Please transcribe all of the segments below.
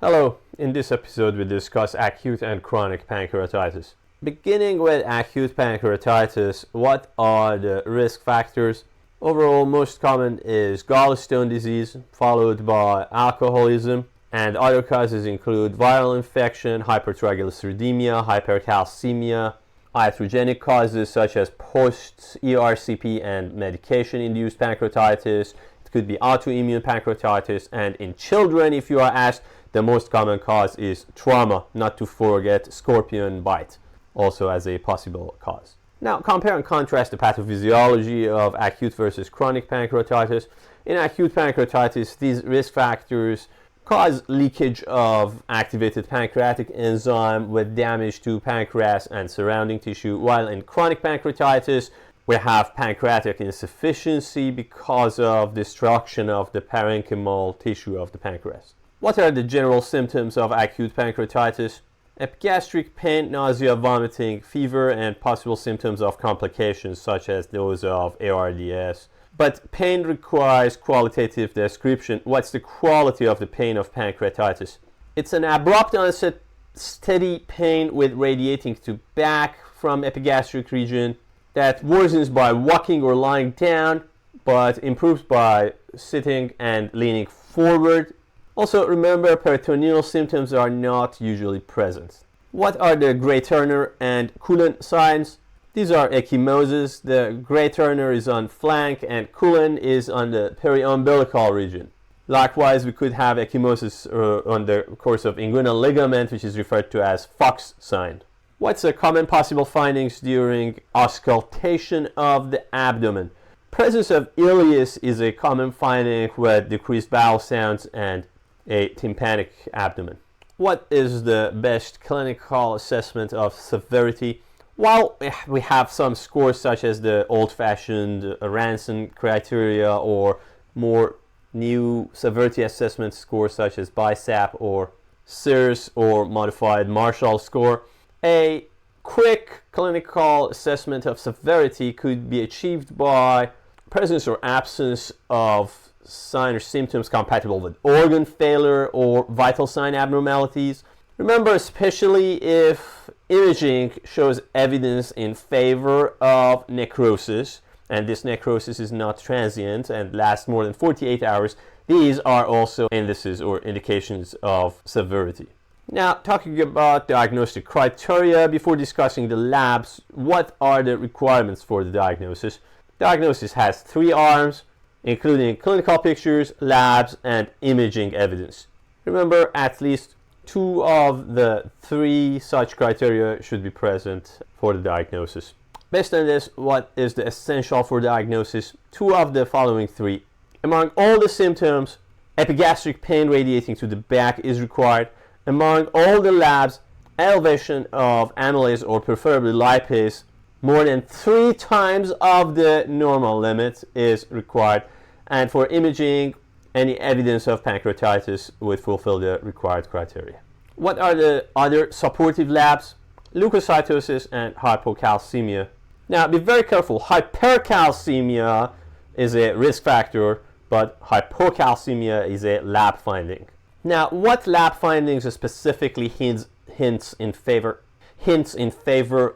Hello, in this episode we discuss acute and chronic pancreatitis. Beginning with acute pancreatitis, what are the risk factors? Overall, most common is gallstone disease, followed by alcoholism, and other causes include viral infection, hypertriglyceridemia, hypercalcemia, iatrogenic causes such as post-ERCP and medication-induced pancreatitis. It could be autoimmune pancreatitis, and in children, if you are asked, the most common cause is trauma, not to forget scorpion bite, also as a possible cause. Now, compare and contrast the pathophysiology of acute versus chronic pancreatitis. In acute pancreatitis, these risk factors cause leakage of activated pancreatic enzyme with damage to pancreas and surrounding tissue, while in chronic pancreatitis, we have pancreatic insufficiency because of destruction of the parenchymal tissue of the pancreas. What are the general symptoms of acute pancreatitis? Epigastric pain, nausea, vomiting, fever, and possible symptoms of complications such as those of ARDS. But pain requires qualitative description. What's the quality of the pain of pancreatitis? It's an abrupt onset, steady pain with radiating to back from epigastric region that worsens by walking or lying down, but improves by sitting and leaning forward. Also, remember, peritoneal symptoms are not usually present. What are the Gray-Turner and Cullen signs? These are ecchymosis. The Gray-Turner is on flank and Cullen is on the periumbilical region. Likewise, we could have ecchymosis on the course of inguinal ligament, which is referred to as Fox sign. What's the common possible findings during auscultation of the abdomen? Presence of ileus is a common finding with decreased bowel sounds and a tympanic abdomen. What is the best clinical assessment of severity? Well, we have some scores such as the old-fashioned Ranson criteria or more new severity assessment scores such as BISAP or SIRS or modified Marshall score. A quick clinical assessment of severity could be achieved by presence or absence of sign or symptoms compatible with organ failure or vital sign abnormalities. Remember, especially if imaging shows evidence in favor of necrosis, and this necrosis is not transient and lasts more than 48 hours, these are also indices or indications of severity. Now, talking about diagnostic criteria, before discussing the labs, what are the requirements for the diagnosis? Diagnosis has 3 arms, including clinical pictures, labs, and imaging evidence. Remember, at least 2 of the 3 such criteria should be present for the diagnosis. Based on this, what is the essential for diagnosis? 2 of the following 3. Among all the symptoms, epigastric pain radiating to the back is required. Among all the labs, elevation of amylase or preferably lipase more than 3 times of the normal limit is required. And for imaging, any evidence of pancreatitis would fulfill the required criteria. What are the other supportive labs? Leukocytosis and hypocalcemia. Now, be very careful. Hypercalcemia is a risk factor, but hypocalcemia is a lab finding. Now, what lab findings specifically hints in favor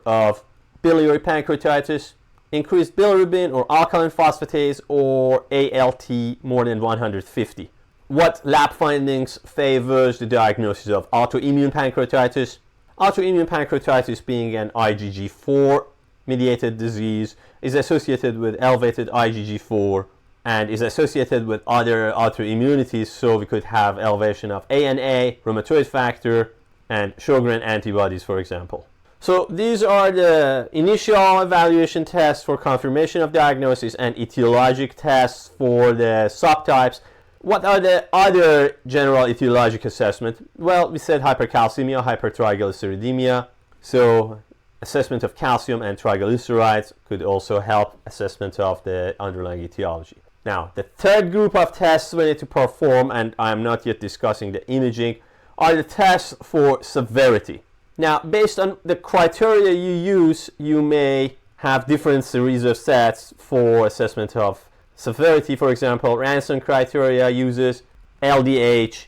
of biliary pancreatitis? Increased bilirubin or alkaline phosphatase or ALT more than 150. What lab findings favors the diagnosis of autoimmune pancreatitis? Autoimmune pancreatitis, being an IgG4 mediated disease, is associated with elevated IgG4 and is associated with other autoimmunities, so we could have elevation of ANA, rheumatoid factor, and Sjogren antibodies, for example. So these are the initial evaluation tests for confirmation of diagnosis and etiologic tests for the subtypes. What are the other general etiologic assessments? Well, we said hypercalcemia, hypertriglyceridemia. So assessment of calcium and triglycerides could also help assessment of the underlying etiology. Now, the third group of tests we need to perform, and I am not yet discussing the imaging, are the tests for severity. Now, based on the criteria you use, you may have different series of sets for assessment of severity. For example, Ranson criteria uses LDH,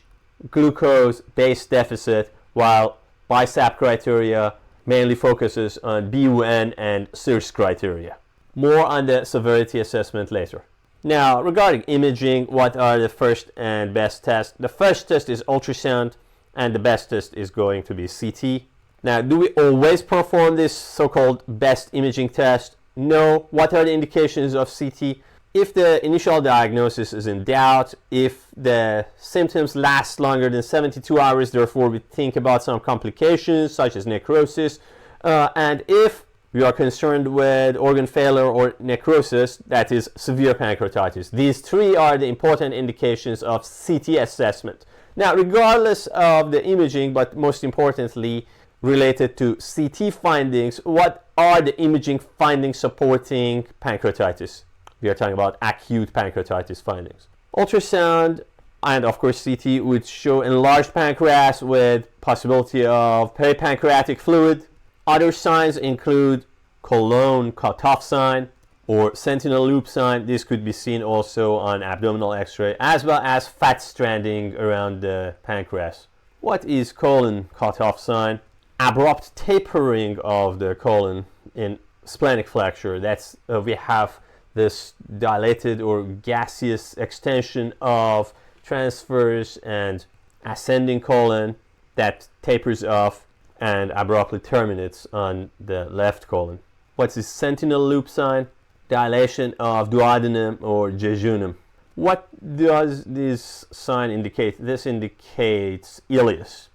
glucose-based deficit, while BISAP criteria mainly focuses on BUN and SIRS criteria. More on the severity assessment later. Now, regarding imaging, what are the first and best tests? The first test is ultrasound, and the best test is going to be CT. Now, do we always perform this so-called best imaging test? No. What are the indications of CT? If the initial diagnosis is in doubt, if the symptoms last longer than 72 hours, therefore we think about some complications such as necrosis, and if we are concerned with organ failure or necrosis, that is severe pancreatitis. These three are the important indications of CT assessment. Now, regardless of the imaging, but most importantly related to CT findings, what are the imaging findings supporting pancreatitis? We are talking about acute pancreatitis findings. Ultrasound and of course CT would show enlarged pancreas with possibility of peripancreatic fluid. Other signs include colon cutoff sign or sentinel loop sign. This could be seen also on abdominal x-ray, as well as fat stranding around the pancreas. What is colon cutoff sign? Abrupt tapering of the colon in splenic flexure. That's we have this dilated or gaseous extension of transverse and ascending colon that tapers off and abruptly terminates on the left colon. What's the sentinel loop sign? Dilation of duodenum or jejunum. What does this sign indicate? This indicates ileus.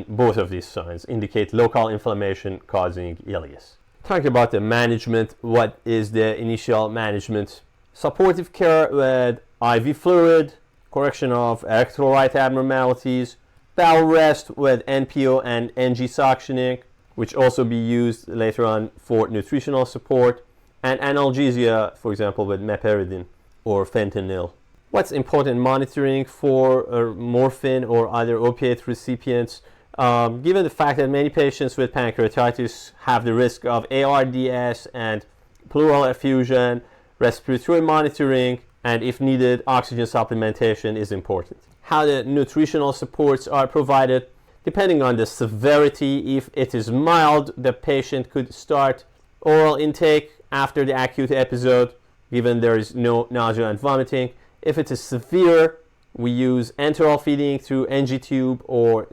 Both of these signs indicate local inflammation causing ileus. Talking about the management, what is the initial management? Supportive care with IV fluid, correction of electrolyte abnormalities, bowel rest with NPO and NG suctioning, which also be used later on for nutritional support, and analgesia, for example, with meperidine or fentanyl. What's important monitoring for morphine or other opiate recipients? Given the fact that many patients with pancreatitis have the risk of ARDS and pleural effusion, respiratory monitoring, and if needed, oxygen supplementation is important. How the nutritional supports are provided, depending on the severity. If it is mild, the patient could start oral intake after the acute episode, given there is no nausea and vomiting. If it is severe, we use enteral feeding through NG tube or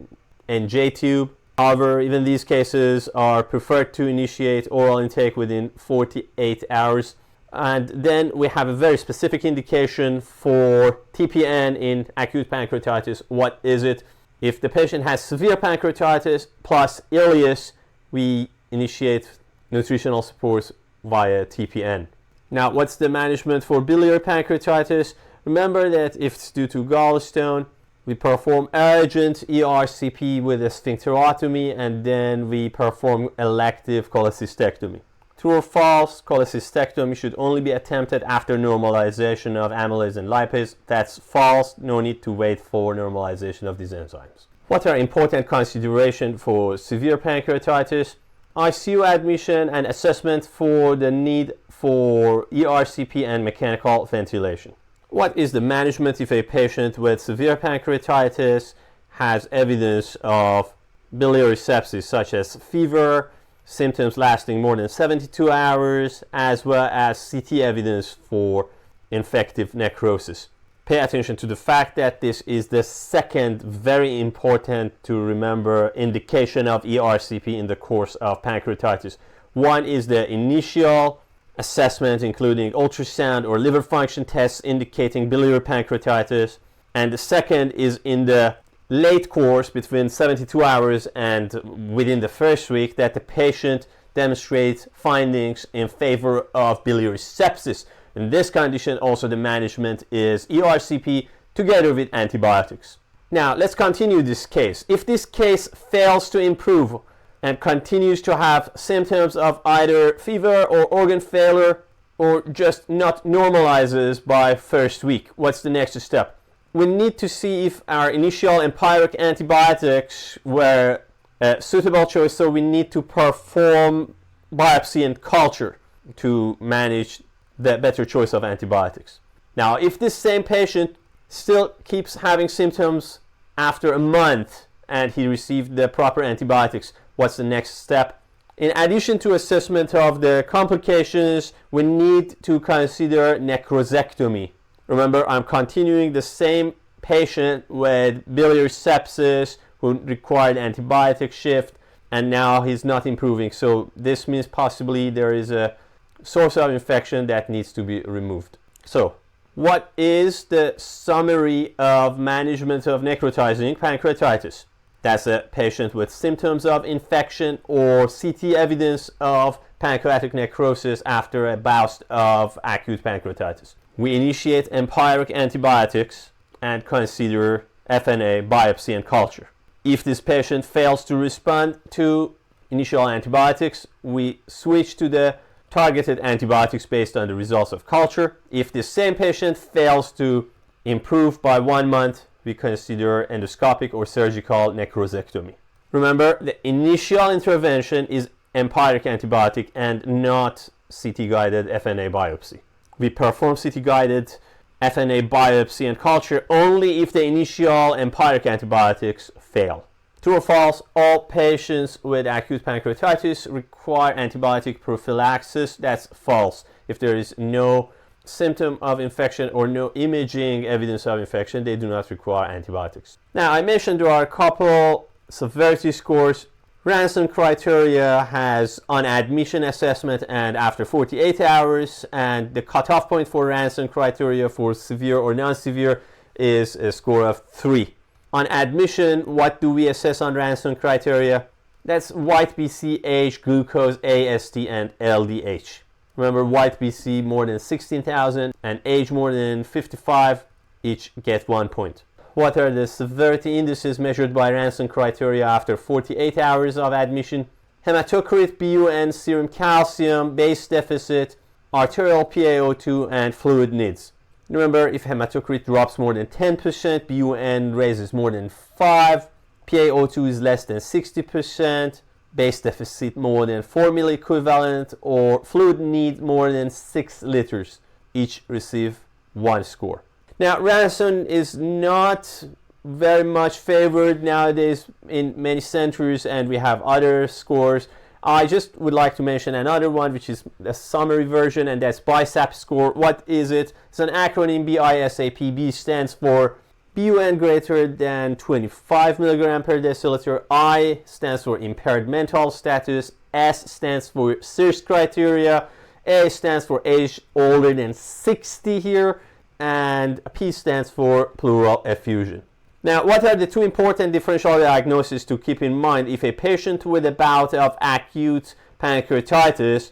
NJ tube. However, even these cases are preferred to initiate oral intake within 48 hours. And then we have a very specific indication for TPN in acute pancreatitis. What is it? If the patient has severe pancreatitis plus ileus, we initiate nutritional supports via TPN. Now, what's the management for biliary pancreatitis? Remember that if it's due to gallstone, we perform urgent ERCP with a sphincterotomy, and then we perform elective cholecystectomy. True or false? Cholecystectomy should only be attempted after normalization of amylase and lipase. That's false. No need to wait for normalization of these enzymes. What are important considerations for severe pancreatitis? ICU admission and assessment for the need for ERCP and mechanical ventilation. What is the management if a patient with severe pancreatitis has evidence of biliary sepsis, such as fever, symptoms lasting more than 72 hours, as well as CT evidence for infective necrosis? Pay attention to the fact that this is the second very important to remember indication of ERCP in the course of pancreatitis. One is the initial assessment, including ultrasound or liver function tests indicating biliary pancreatitis, and the second is in the late course between 72 hours and within the first week, that the patient demonstrates findings in favor of biliary sepsis. In this condition, also the management is ERCP together with antibiotics. Now, let's continue this case. If this case fails to improve and continues to have symptoms of either fever or organ failure, or just not normalizes by first week, what's the next step? We need to see if our initial empiric antibiotics were a suitable choice, so we need to perform biopsy and culture to manage the better choice of antibiotics. Now, if this same patient still keeps having symptoms after a month and he received the proper antibiotics, what's the next step? In addition to assessment of the complications, we need to consider necrosectomy. Remember, I'm continuing the same patient with biliary sepsis who required antibiotic shift, and now he's not improving. So this means possibly there is a source of infection that needs to be removed. So what is the summary of management of necrotizing pancreatitis? That's a patient with symptoms of infection or CT evidence of pancreatic necrosis after a bout of acute pancreatitis. We initiate empiric antibiotics and consider FNA, biopsy, and culture. If this patient fails to respond to initial antibiotics, we switch to the targeted antibiotics based on the results of culture. If the same patient fails to improve by 1 month, we consider endoscopic or surgical necrosectomy. Remember, the initial intervention is empiric antibiotic and not CT-guided FNA biopsy. We perform CT-guided FNA biopsy and culture only if the initial empiric antibiotics fail. True or false, all patients with acute pancreatitis require antibiotic prophylaxis. That's false. If there is no symptom of infection or no imaging evidence of infection, they do not require antibiotics. Now, I mentioned there are a couple severity scores. Ranson criteria has on admission assessment and after 48 hours, and the cutoff point for Ranson criteria for severe or non-severe is a score of 3. On admission, what do we assess on Ranson criteria? That's white BC, age, glucose, AST, and LDH. Remember, white BC more than 16,000 and age more than 55, each get 1 point. What are the severity indices measured by Ranson criteria after 48 hours of admission? Hematocrit, BUN, serum calcium, base deficit, arterial PaO2, and fluid needs. Remember, if hematocrit drops more than 10%, BUN raises more than 5, PaO2 is less than 60%, base deficit more than 4 milliequivalent, or fluid need more than 6 liters. Each receive 1 score. Now, Ranson is not very much favored nowadays in many centers, and we have other scores. I just would like to mention another one, which is a summary version, and that's BISAP score. What is it? It's an acronym, BISAP. B stands for BUN greater than 25 milligram per deciliter. I stands for impaired mental status. S stands for SIRS criteria. A stands for age older than 60 here. And P stands for pleural effusion. Now, what are the two important differential diagnoses to keep in mind if a patient with a bout of acute pancreatitis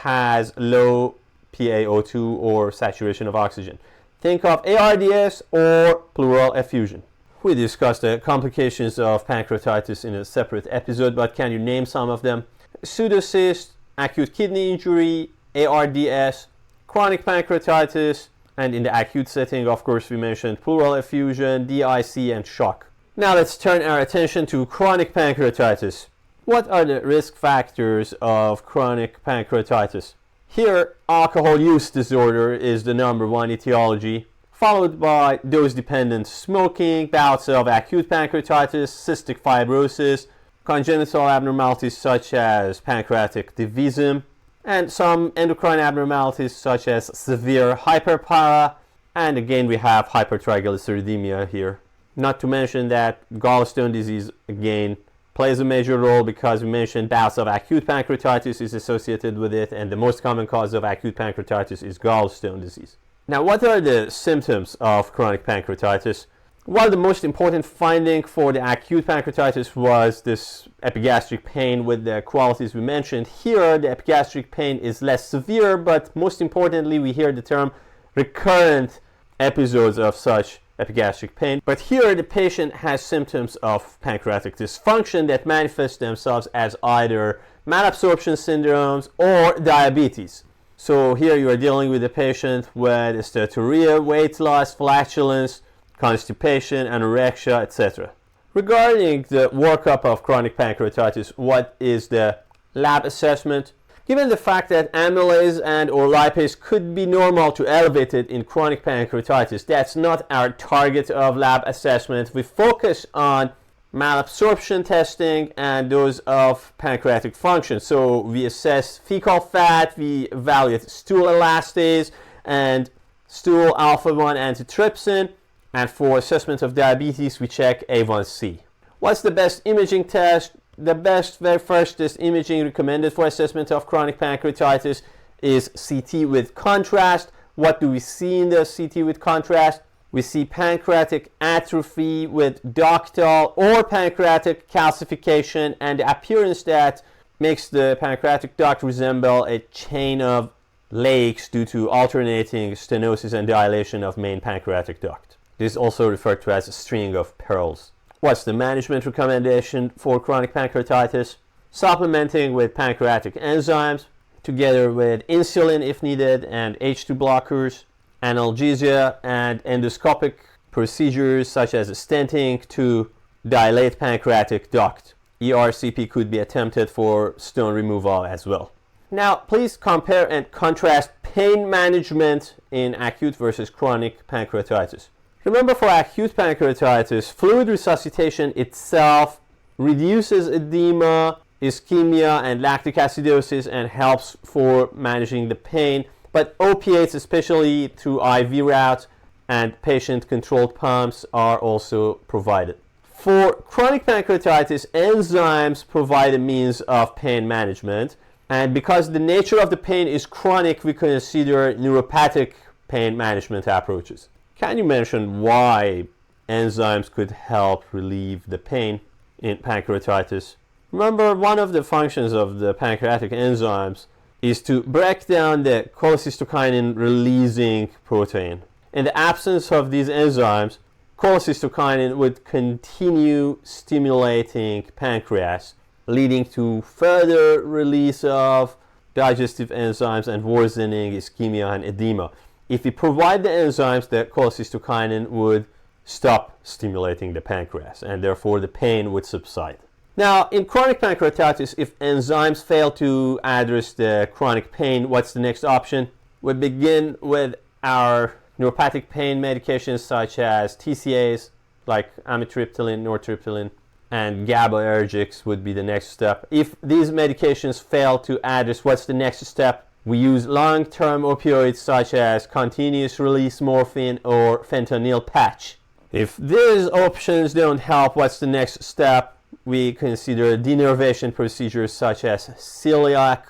has low PaO2 or saturation of oxygen? Think of ARDS or pleural effusion. We discussed the complications of pancreatitis in a separate episode, but can you name some of them? Pseudocyst, acute kidney injury, ARDS, chronic pancreatitis, and in the acute setting, of course, we mentioned pleural effusion, DIC, and shock. Now let's turn our attention to chronic pancreatitis. What are the risk factors of chronic pancreatitis? Here, alcohol use disorder is the #1 etiology, followed by dose-dependent smoking, bouts of acute pancreatitis, cystic fibrosis, congenital abnormalities such as pancreatic divisum, and some endocrine abnormalities such as severe hyperpara, and again we have hypertriglyceridemia here. Not to mention that gallstone disease again plays a major role, because we mentioned bouts of acute pancreatitis is associated with it, and the most common cause of acute pancreatitis is gallstone disease. Now, what are the symptoms of chronic pancreatitis? Well, the most important finding for the acute pancreatitis was this epigastric pain with the qualities we mentioned. Here, the epigastric pain is less severe, but most importantly, we hear the term recurrent episodes of such epigastric pain. But here, the patient has symptoms of pancreatic dysfunction that manifest themselves as either malabsorption syndromes or diabetes. So here you are dealing with a patient with steatorrhea, weight loss, flatulence, constipation, anorexia, etc. Regarding the workup of chronic pancreatitis, what is the lab assessment? Given the fact that amylase and or lipase could be normal to elevated in chronic pancreatitis, that's not our target of lab assessment. We focus on malabsorption testing and those of pancreatic function. So we assess fecal fat, we evaluate stool elastase and stool alpha-1 antitrypsin, and for assessment of diabetes we check A1C. What's the best imaging test? The very first imaging recommended for assessment of chronic pancreatitis is CT with contrast. What do we see in the CT with contrast? We see pancreatic atrophy with ductal or pancreatic calcification and the appearance that makes the pancreatic duct resemble a chain of lakes due to alternating stenosis and dilation of main pancreatic duct. This is also referred to as a string of pearls. What's the management recommendation for chronic pancreatitis? Supplementing with pancreatic enzymes, together with insulin if needed and H2 blockers, analgesia, and endoscopic procedures such as stenting to dilate pancreatic duct. ERCP could be attempted for stone removal as well. Now, please compare and contrast pain management in acute versus chronic pancreatitis. Remember, for acute pancreatitis, fluid resuscitation itself reduces edema, ischemia, and lactic acidosis and helps for managing the pain. But opiates, especially through IV route and patient-controlled pumps, are also provided. For chronic pancreatitis, enzymes provide a means of pain management. And because the nature of the pain is chronic, we consider neuropathic pain management approaches. Can you mention why enzymes could help relieve the pain in pancreatitis? Remember, one of the functions of the pancreatic enzymes is to break down the cholecystokinin releasing protein. In the absence of these enzymes, cholecystokinin would continue stimulating pancreas, leading to further release of digestive enzymes and worsening ischemia and edema. If we provide the enzymes, the cholecystokinin would stop stimulating the pancreas, and therefore the pain would subside. Now, in chronic pancreatitis, if enzymes fail to address the chronic pain, what's the next option? We begin with our neuropathic pain medications such as TCAs, like amitriptyline, nortriptyline, and GABAergics would be the next step. If these medications fail to address, what's the next step? We use long-term opioids such as continuous release morphine or fentanyl patch. If these options don't help, what's the next step? We consider denervation procedures such as celiac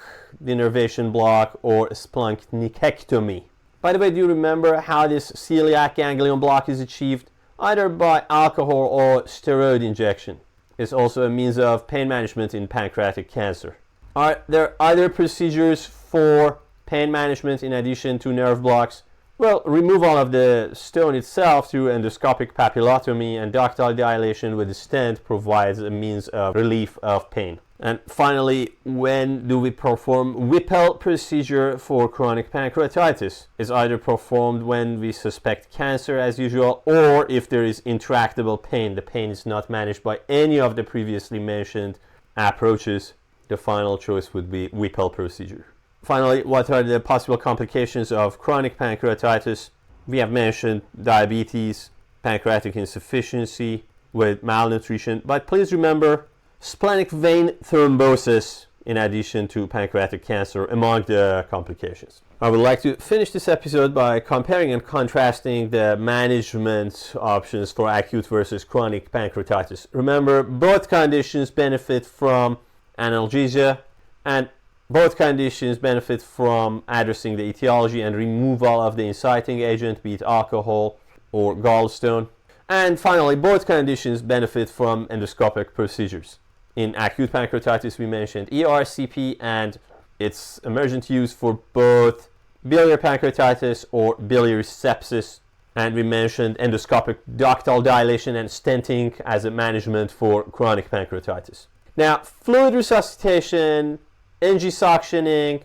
denervation block or splanchnicectomy. By the way, do you remember how this celiac ganglion block is achieved? Either by alcohol or steroid injection. It's also a means of pain management in pancreatic cancer. Are there other procedures for pain management in addition to nerve blocks? Well, removal of the stone itself through endoscopic papillotomy and ductal dilation with a stent provides a means of relief of pain. And finally, when do we perform Whipple procedure for chronic pancreatitis? It's either performed when we suspect cancer as usual, or if there is intractable pain. The pain is not managed by any of the previously mentioned approaches. The final choice would be Whipple procedure. Finally, what are the possible complications of chronic pancreatitis? We have mentioned diabetes, pancreatic insufficiency with malnutrition, but please remember splenic vein thrombosis in addition to pancreatic cancer among the complications. I would like to finish this episode by comparing and contrasting the management options for acute versus chronic pancreatitis. Remember, both conditions benefit from analgesia, and both conditions benefit from addressing the etiology and removal of the inciting agent, be it alcohol or gallstone. And finally, both conditions benefit from endoscopic procedures. In acute pancreatitis, we mentioned ERCP and its emergent use for both biliary pancreatitis or biliary sepsis. And we mentioned endoscopic ductal dilation and stenting as a management for chronic pancreatitis. Now, fluid resuscitation, NG suctioning,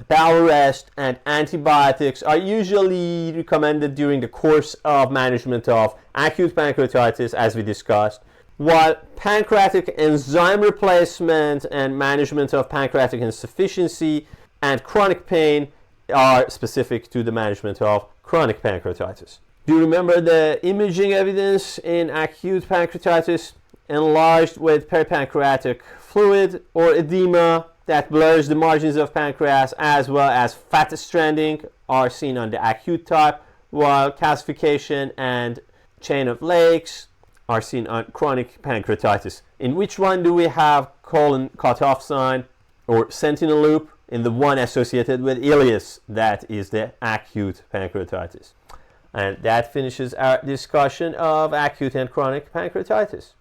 bowel rest, and antibiotics are usually recommended during the course of management of acute pancreatitis, as we discussed, while pancreatic enzyme replacement and management of pancreatic insufficiency and chronic pain are specific to the management of chronic pancreatitis. Do you remember the imaging evidence in acute pancreatitis? Enlarged with peripancreatic fluid or edema that blurs the margins of pancreas, as well as fat stranding, are seen on the acute type, while calcification and chain of lakes are seen on chronic pancreatitis. In which one do we have colon cutoff sign or sentinel loop? In the one associated with ileus, that is the acute pancreatitis. And that finishes our discussion of acute and chronic pancreatitis.